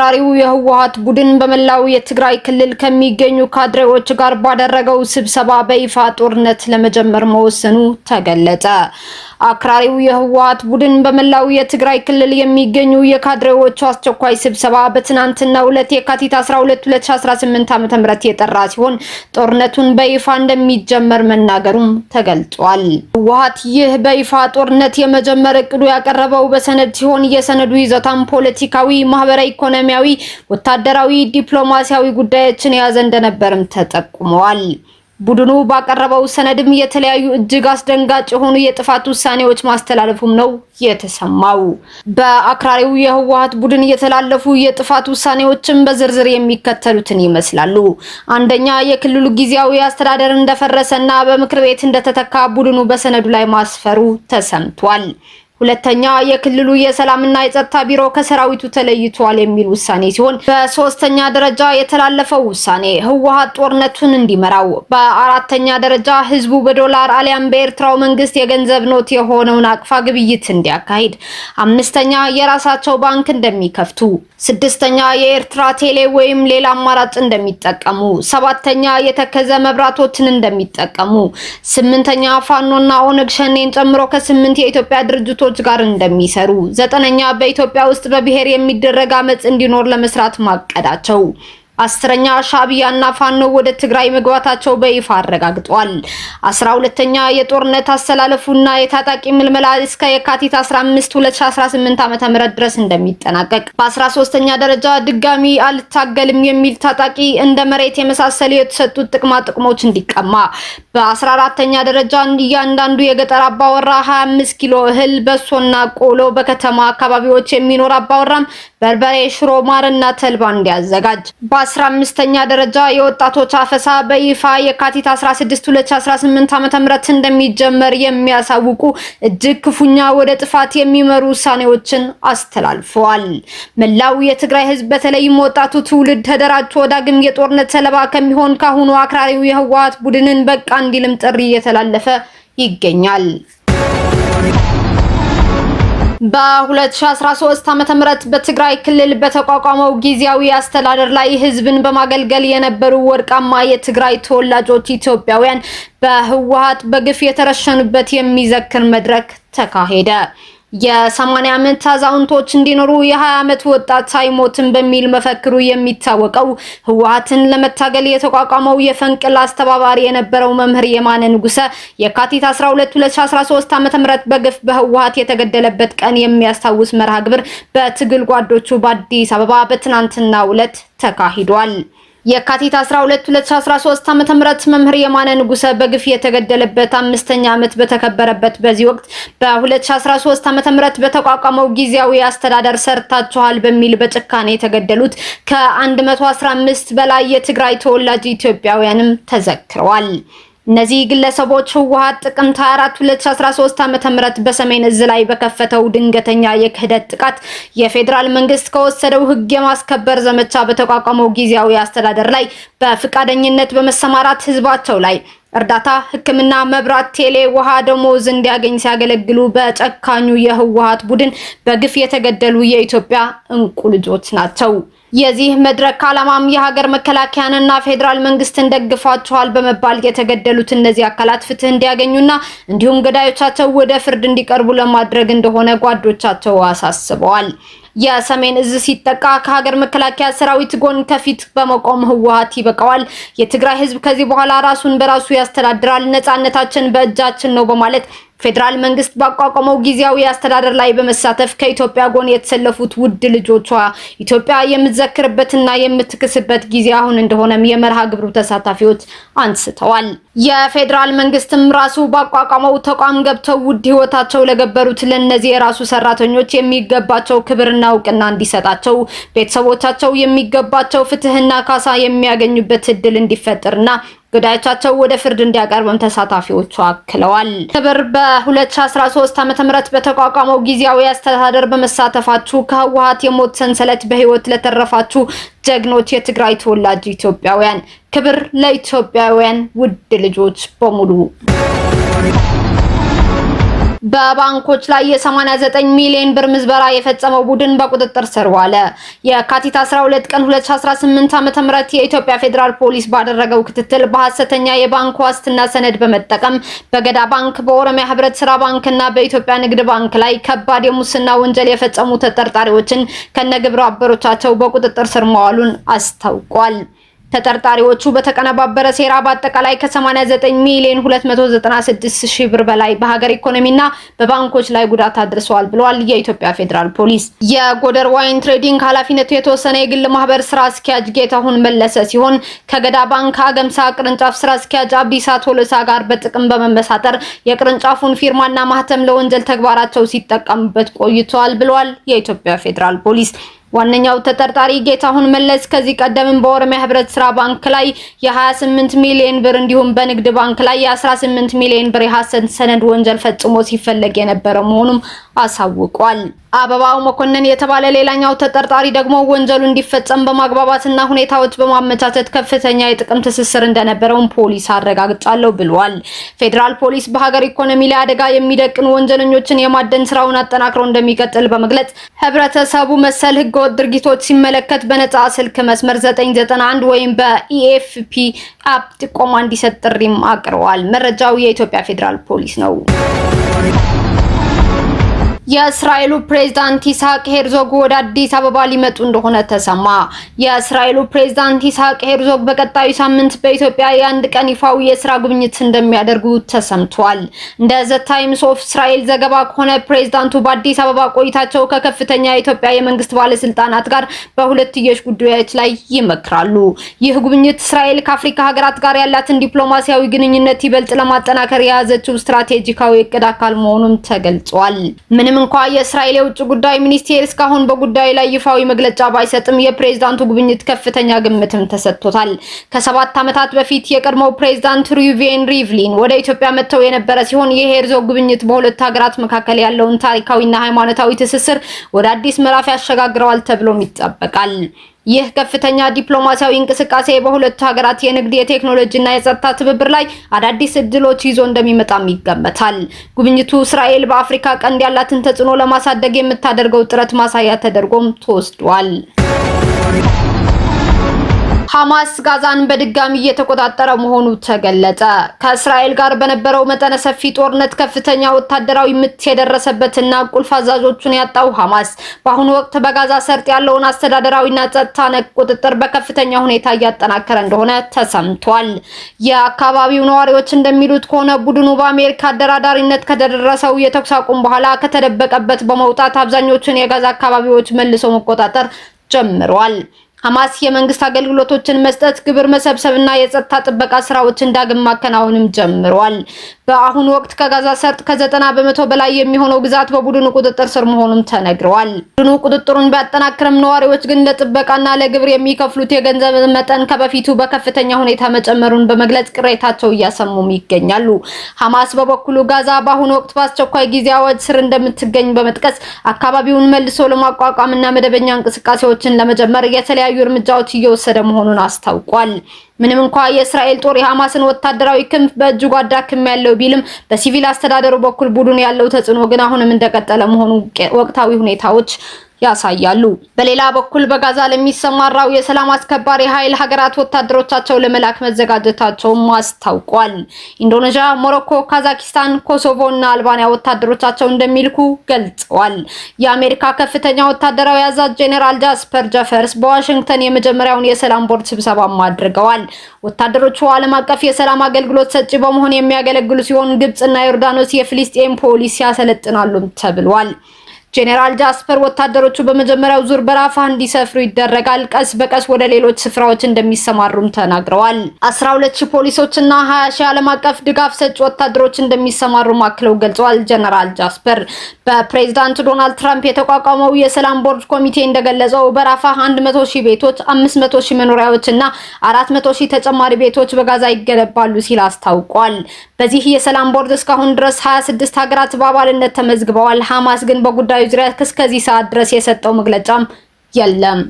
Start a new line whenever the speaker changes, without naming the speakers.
ራሪው የህወሓት ቡድን በመላው የትግራይ ክልል ከሚገኙ ካድሬዎች ጋር ባደረገው ስብሰባ በይፋ ጦርነት ለመጀመር መወሰኑ ተገለጸ። አክራሪው የህወሓት ቡድን በመላው የትግራይ ክልል የሚገኙ የካድሬዎች አስቸኳይ ስብሰባ በትናንትናው ዕለት የካቲት 12 2018 ዓ.ም የጠራ ሲሆን ጦርነቱን በይፋ እንደሚጀመር መናገሩም ተገልጿል። ህወሓት ይህ በይፋ ጦርነት የመጀመር እቅዱ ያቀረበው በሰነድ ሲሆን የሰነዱ ይዘታም ፖለቲካዊ፣ ማህበራዊ፣ ኢኮኖሚያዊ፣ ወታደራዊ፣ ዲፕሎማሲያዊ ጉዳዮችን የያዘ እንደነበርም ተጠቁመዋል። ቡድኑ ባቀረበው ሰነድም የተለያዩ እጅግ አስደንጋጭ የሆኑ የጥፋት ውሳኔዎች ማስተላለፉም ነው የተሰማው። በአክራሪው የህወሓት ቡድን የተላለፉ የጥፋት ውሳኔዎችም በዝርዝር የሚከተሉትን ይመስላሉ። አንደኛ፣ የክልሉ ጊዜያዊ አስተዳደር እንደፈረሰና በምክር ቤት እንደተተካ ቡድኑ በሰነዱ ላይ ማስፈሩ ተሰምቷል። ሁለተኛ፣ የክልሉ የሰላምና የጸጥታ ቢሮ ከሰራዊቱ ተለይቷል የሚል ውሳኔ ሲሆን፣ በሶስተኛ ደረጃ የተላለፈው ውሳኔ ህወሓት ጦርነቱን እንዲመራው፣ በአራተኛ ደረጃ ህዝቡ በዶላር አሊያም በኤርትራው መንግስት የገንዘብ ኖት የሆነውን አቅፋ ግብይት እንዲያካሂድ፣ አምስተኛ የራሳቸው ባንክ እንደሚከፍቱ፣ ስድስተኛ የኤርትራ ቴሌ ወይም ሌላ አማራጭ እንደሚጠቀሙ፣ ሰባተኛ የተከዘ መብራቶችን እንደሚጠቀሙ፣ ስምንተኛ ፋኖና ኦነግ ሸኔን ጨምሮ ከ8 የኢትዮጵያ ድርጅቶች ጋር እንደሚሰሩ፣ ዘጠነኛ በኢትዮጵያ ውስጥ በብሔር የሚደረግ አመጽ እንዲኖር ለመስራት ማቀዳቸው፣ አስረኛ ሻዕቢያና ፋኖ ወደ ትግራይ መግባታቸው በይፋ አረጋግጧል። 12ኛ የጦርነት አሰላለፉና የታጣቂ ምልመላ እስከ የካቲት 15 2018 ዓ.ም ድረስ እንደሚጠናቀቅ፣ በ13ኛ ደረጃ ድጋሚ አልታገልም የሚል ታጣቂ እንደ መሬት የመሳሰሉ የተሰጡት ጥቅሞች እንዲቀማ፣ በ14ኛ ደረጃ እያንዳንዱ የገጠር አባወራ 25 ኪሎ እህል፣ በሶና ቆሎ በከተማ አካባቢዎች የሚኖር አባወራም በርበሬ፣ ሽሮ፣ ማርና ተልባ እንዲያዘጋጅ፣ በ15ኛ ደረጃ የወጣቶች አፈሳ በይፋ የካቲት 16 2018 ዓ.ም እንደሚጀመር የሚያሳውቁ እጅግ ክፉኛ ወደ ጥፋት የሚመሩ ውሳኔዎችን አስተላልፈዋል። መላው የትግራይ ህዝብ በተለይም ወጣቱ ትውልድ ተደራጅቶ ዳግም የጦርነት ሰለባ ከሚሆን ካሁኑ አክራሪው የህወሓት ቡድንን በቃ እንዲልም ጥሪ እየተላለፈ ይገኛል። በ2013 ዓ.ም በትግራይ ክልል በተቋቋመው ጊዜያዊ አስተዳደር ላይ ህዝብን በማገልገል የነበሩ ወርቃማ የትግራይ ተወላጆች ኢትዮጵያውያን በህወሓት በግፍ የተረሸኑበት የሚዘክር መድረክ ተካሄደ። የ80 ዓመት አዛውንቶች እንዲኖሩ የ20 ዓመት ወጣት ሳይሞትን በሚል መፈክሩ የሚታወቀው ህወሓትን ለመታገል የተቋቋመው የፈንቅል አስተባባሪ የነበረው መምህር የማነ ንጉሰ የካቲት 12 2013 ዓ.ም በግፍ በህወሓት የተገደለበት ቀን የሚያስታውስ መርሃ ግብር በትግል ጓዶቹ በአዲስ አበባ በትናንትናው ዕለት ተካሂዷል። የካቲት 12 2013 ዓ.ም መምህር የማነ ንጉሰ በግፍ የተገደለበት 5ኛ ዓመት በተከበረበት በዚህ ወቅት በ2013 ዓ.ም በተቋቋመው ጊዜያዊ አስተዳደር ሰርታችኋል በሚል በጭካኔ የተገደሉት ከ115 በላይ የትግራይ ተወላጅ ኢትዮጵያውያንም ተዘክረዋል። እነዚህ ግለሰቦች ህወሓት ጥቅምት 24 2013 ዓ.ም በሰሜን እዝ ላይ በከፈተው ድንገተኛ የክህደት ጥቃት የፌዴራል መንግስት ከወሰደው ህግ የማስከበር ዘመቻ በተቋቋመው ጊዜያዊ አስተዳደር ላይ በፍቃደኝነት በመሰማራት ህዝባቸው ላይ እርዳታ፣ ህክምና፣ መብራት፣ ቴሌ፣ ውሃ፣ ደሞዝ እንዲያገኝ ሲያገለግሉ በጨካኙ የህወሓት ቡድን በግፍ የተገደሉ የኢትዮጵያ እንቁ ልጆች ናቸው። የዚህ መድረክ ዓላማም የሀገር መከላከያንና ፌዴራል መንግስትን ደግፋቸዋል በመባል የተገደሉት እነዚህ አካላት ፍትህ እንዲያገኙና እንዲሁም ገዳዮቻቸው ወደ ፍርድ እንዲቀርቡ ለማድረግ እንደሆነ ጓዶቻቸው አሳስበዋል። የሰሜን እዝ ሲጠቃ ከሀገር መከላከያ ሰራዊት ጎን ከፊት በመቆም ህወሓት ይበቃዋል፣ የትግራይ ህዝብ ከዚህ በኋላ ራሱን በራሱ ያስተዳድራል፣ ነፃነታችን በእጃችን ነው በማለት ፌዴራል መንግስት ባቋቋመው ጊዜያዊ አስተዳደር ላይ በመሳተፍ ከኢትዮጵያ ጎን የተሰለፉት ውድ ልጆቿ ኢትዮጵያ የምትዘክርበትና የምትክስበት ጊዜ አሁን እንደሆነም የመርሃ ግብሩ ተሳታፊዎች አንስተዋል። የፌዴራል መንግስትም ራሱ ባቋቋመው ተቋም ገብተው ውድ ህይወታቸው ለገበሩት ለነዚህ የራሱ ሰራተኞች የሚገባቸው ክብርና እውቅና እንዲሰጣቸው፣ ቤተሰቦቻቸው የሚገባቸው ፍትህና ካሳ የሚያገኙበት እድል እንዲፈጠርና ገዳዮቻቸው ወደ ፍርድ እንዲያቀርብም ተሳታፊዎቹ አክለዋል። ክብር በ2013 ዓ.ም በተቋቋመው ጊዜያዊ አስተዳደር በመሳተፋችሁ ከህወሓት የሞት ሰንሰለት በህይወት ለተረፋችሁ ጀግኖች የትግራይ ተወላጅ ኢትዮጵያውያን፣ ክብር ለኢትዮጵያውያን ውድ ልጆች በሙሉ። በባንኮች ላይ የ89 ሚሊዮን ብር ምዝበራ የፈጸመው ቡድን በቁጥጥር ስር ዋለ። የካቲት 12 ቀን 2018 ዓ.ም የኢትዮጵያ ፌዴራል ፖሊስ ባደረገው ክትትል በሐሰተኛ የባንክ ዋስትና ሰነድ በመጠቀም በገዳ ባንክ፣ በኦሮሚያ ህብረት ስራ ባንክና በኢትዮጵያ ንግድ ባንክ ላይ ከባድ የሙስና ወንጀል የፈጸሙ ተጠርጣሪዎችን ከነግብረ አበሮቻቸው በቁጥጥር ስር መዋሉን አስታውቋል። ተጠርጣሪዎቹ በተቀነባበረ ሴራ በአጠቃላይ ከ89 ሚሊዮን 296 ሺህ ብር በላይ በሀገር ኢኮኖሚና በባንኮች ላይ ጉዳት አድርሰዋል ብለዋል የኢትዮጵያ ፌዴራል ፖሊስ። የጎደር ዋይን ትሬዲንግ ኃላፊነቱ የተወሰነ የግል ማህበር ስራ አስኪያጅ ጌታሁን መለሰ ሲሆን ከገዳ ባንክ አገምሳ ቅርንጫፍ ስራ አስኪያጅ አብዲሳ ቶሎሳ ጋር በጥቅም በመመሳጠር የቅርንጫፉን ፊርማና ማህተም ለወንጀል ተግባራቸው ሲጠቀሙበት ቆይተዋል ብለዋል የኢትዮጵያ ፌዴራል ፖሊስ። ዋነኛው ተጠርጣሪ ጌታሁን መለስ ከዚህ ቀደም በኦሮሚያ ህብረት ስራ ባንክ ላይ የ28 ሚሊዮን ብር እንዲሁም በንግድ ባንክ ላይ የ18 ሚሊዮን ብር የሐሰት ሰነድ ወንጀል ፈጽሞ ሲፈለግ የነበረ መሆኑም አሳውቋል። አበባው መኮንን የተባለ ሌላኛው ተጠርጣሪ ደግሞ ወንጀሉ እንዲፈጸም በማግባባትና ሁኔታዎች በማመቻቸት ከፍተኛ የጥቅም ትስስር እንደነበረው ፖሊስ አረጋግጫለሁ ብሏል። ፌዴራል ፖሊስ በሀገር ኢኮኖሚ ላይ አደጋ የሚደቅኑ ወንጀለኞችን የማደን ስራውን አጠናክሮ እንደሚቀጥል በመግለጽ ህብረተሰቡ መሰል ህገወጥ ድርጊቶች ሲመለከት በነጻ ስልክ መስመር 991 ወይም በኢኤፍፒ አፕ ጥቆማ እንዲሰጥ ጥሪም አቅርበዋል። መረጃው የኢትዮጵያ ፌዴራል ፖሊስ ነው። የእስራኤሉ ፕሬዝዳንት ኢስሐቅ ሄርዞግ ወደ አዲስ አበባ ሊመጡ እንደሆነ ተሰማ። የእስራኤሉ ፕሬዝዳንት ኢስሐቅ ሄርዞግ በቀጣዩ ሳምንት በኢትዮጵያ የአንድ ቀን ይፋዊ የስራ ጉብኝት እንደሚያደርጉ ተሰምቷል። እንደ ዘ ታይምስ ኦፍ እስራኤል ዘገባ ከሆነ ፕሬዝዳንቱ በአዲስ አበባ ቆይታቸው ከከፍተኛ የኢትዮጵያ የመንግስት ባለስልጣናት ጋር በሁለትዮሽ ጉዳዮች ላይ ይመክራሉ። ይህ ጉብኝት እስራኤል ከአፍሪካ ሀገራት ጋር ያላትን ዲፕሎማሲያዊ ግንኙነት ይበልጥ ለማጠናከር የያዘችው ስትራቴጂካዊ እቅድ አካል መሆኑን ተገልጿል። ምንም እንኳን የእስራኤል የውጭ ጉዳይ ሚኒስቴር እስካሁን በጉዳዩ ላይ ይፋዊ መግለጫ ባይሰጥም የፕሬዝዳንቱ ጉብኝት ከፍተኛ ግምትም ተሰጥቶታል። ከ7 ዓመታት በፊት የቀድሞው ፕሬዝዳንት ሩቬን ሪቭሊን ወደ ኢትዮጵያ መጥተው የነበረ ሲሆን የሄርዞግ ጉብኝት በሁለት ሀገራት መካከል ያለውን ታሪካዊና ሃይማኖታዊ ትስስር ወደ አዲስ ምዕራፍ ያሸጋግረዋል ተብሎም ይጠበቃል። ይህ ከፍተኛ ዲፕሎማሲያዊ እንቅስቃሴ በሁለቱ ሀገራት የንግድ፣ የቴክኖሎጂና የጸጥታ ትብብር ላይ አዳዲስ እድሎች ይዞ እንደሚመጣም ይገመታል። ጉብኝቱ እስራኤል በአፍሪካ ቀንድ ያላትን ተጽዕኖ ለማሳደግ የምታደርገው ጥረት ማሳያ ተደርጎም ተወስዷል። ሐማስ ጋዛን በድጋሚ እየተቆጣጠረ መሆኑ ተገለጸ። ከእስራኤል ጋር በነበረው መጠነ ሰፊ ጦርነት ከፍተኛ ወታደራዊ ምት የደረሰበትና ቁልፍ አዛዦቹን ያጣው ሐማስ በአሁኑ ወቅት በጋዛ ሰርጥ ያለውን አስተዳደራዊና ጸጥታ ነክ ቁጥጥር በከፍተኛ ሁኔታ እያጠናከረ እንደሆነ ተሰምቷል። የአካባቢው ነዋሪዎች እንደሚሉት ከሆነ ቡድኑ በአሜሪካ አደራዳሪነት ከተደረሰው የተኩስ አቁም በኋላ ከተደበቀበት በመውጣት አብዛኞቹን የጋዛ አካባቢዎች መልሶ መቆጣጠር ጀምሯል። ሐማስ የመንግስት አገልግሎቶችን መስጠት፣ ግብር መሰብሰብና የጸጥታ ጥበቃ ስራዎችን ዳግም ማከናወንም ጀምሯል። በአሁኑ ወቅት ከጋዛ ሰርጥ ከ90% በላይ የሚሆነው ግዛት በቡድኑ ቁጥጥር ስር መሆኑን ተነግሯል። ቡድኑ ቁጥጥሩን ቢያጠናክርም ነዋሪዎች ግን ለጥበቃና ለግብር የሚከፍሉት የገንዘብ መጠን ከበፊቱ በከፍተኛ ሁኔታ መጨመሩን በመግለጽ ቅሬታቸው እያሰሙም ይገኛሉ። ሐማስ በበኩሉ ጋዛ በአሁኑ ወቅት በአስቸኳይ ጊዜ አዋጅ ስር እንደምትገኝ በመጥቀስ አካባቢውን መልሶ ለማቋቋምና መደበኛ እንቅስቃሴዎችን ለመጀመር የተለያዩ እርምጃዎች እየወሰደ መሆኑን አስታውቋል። ምንም እንኳን የእስራኤል ጦር የሐማስን ወታደራዊ ክንፍ በእጅጉ አዳክም ያለው ቢልም በሲቪል አስተዳደሩ በኩል ቡድኑ ያለው ተጽዕኖ ግን አሁንም እንደቀጠለ መሆኑ ወቅታዊ ሁኔታዎች ያሳያሉ። በሌላ በኩል በጋዛ ለሚሰማራው የሰላም አስከባሪ ኃይል ሀገራት ወታደሮቻቸው ለመላክ መዘጋጀታቸውን አስታውቋል። ኢንዶኔዥያ፣ ሞሮኮ፣ ካዛኪስታን፣ ኮሶቮ እና አልባንያ ወታደሮቻቸው እንደሚልኩ ገልጸዋል። የአሜሪካ ከፍተኛ ወታደራዊ አዛዥ ጄኔራል ጃስፐር ጀፈርስ በዋሽንግተን የመጀመሪያውን የሰላም ቦርድ ስብሰባ አድርገዋል። ወታደሮቹ ዓለም አቀፍ የሰላም አገልግሎት ሰጪ በመሆን የሚያገለግሉ ሲሆን ግብጽና ዮርዳኖስ የፍልስጤም ፖሊስ ያሰለጥናሉም ተብሏል። ጄኔራል ጃስፐር ወታደሮቹ በመጀመሪያው ዙር በራፋህ እንዲሰፍሩ ይደረጋል፣ ቀስ በቀስ ወደ ሌሎች ስፍራዎች እንደሚሰማሩም ተናግረዋል። 12000 ፖሊሶችና 20000 ዓለም አቀፍ ድጋፍ ሰጪ ወታደሮች እንደሚሰማሩ አክለው ገልጸዋል። ጄኔራል ጃስፐር በፕሬዝዳንት ዶናልድ ትራምፕ የተቋቋመው የሰላም ቦርድ ኮሚቴ እንደገለጸው በራፋህ 100,000 ቤቶች፣ 500,000 መኖሪያዎችና 400,000 ተጨማሪ ቤቶች በጋዛ ይገነባሉ ሲል አስታውቋል። በዚህ የሰላም ቦርድ እስካሁን ድረስ 26 ሀገራት በአባልነት ተመዝግበዋል። ሐማስ ግን በጉዳዩ ዙሪያ እስከዚህ ሰዓት ድረስ የሰጠው መግለጫም የለም።